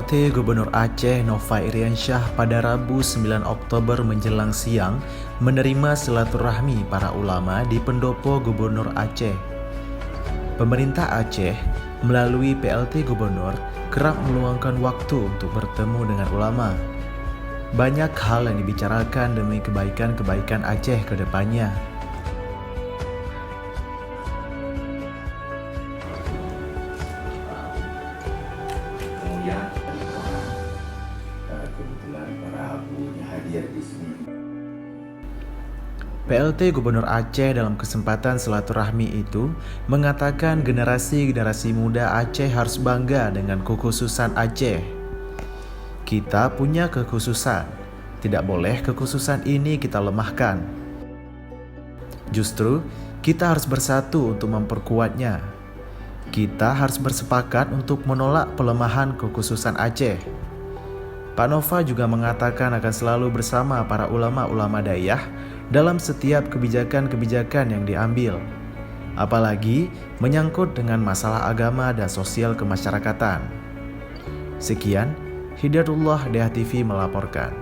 PLT Gubernur Aceh Nova Iriansyah pada Rabu 9 Oktober menjelang siang menerima silaturahmi para ulama di pendopo Gubernur Aceh. Pemerintah Aceh melalui PLT Gubernur kerap meluangkan waktu untuk bertemu dengan ulama. Banyak hal yang dibicarakan demi kebaikan-kebaikan Aceh ke depannya. Kebetulan para abunya hadir di sini. PLT Gubernur Aceh dalam kesempatan silaturahmi itu mengatakan generasi-generasi muda Aceh harus bangga dengan kekhususan Aceh. Kita punya kekhususan, tidak boleh kekhususan ini kita lemahkan. Justru, kita harus bersatu untuk memperkuatnya. Kita harus bersepakat untuk menolak pelemahan kekhususan Aceh. Pak Nova juga mengatakan akan selalu bersama para ulama-ulama daiyah dalam setiap kebijakan-kebijakan yang diambil, apalagi menyangkut dengan masalah agama dan sosial kemasyarakatan. Sekian, Hidayatullah DH TV melaporkan.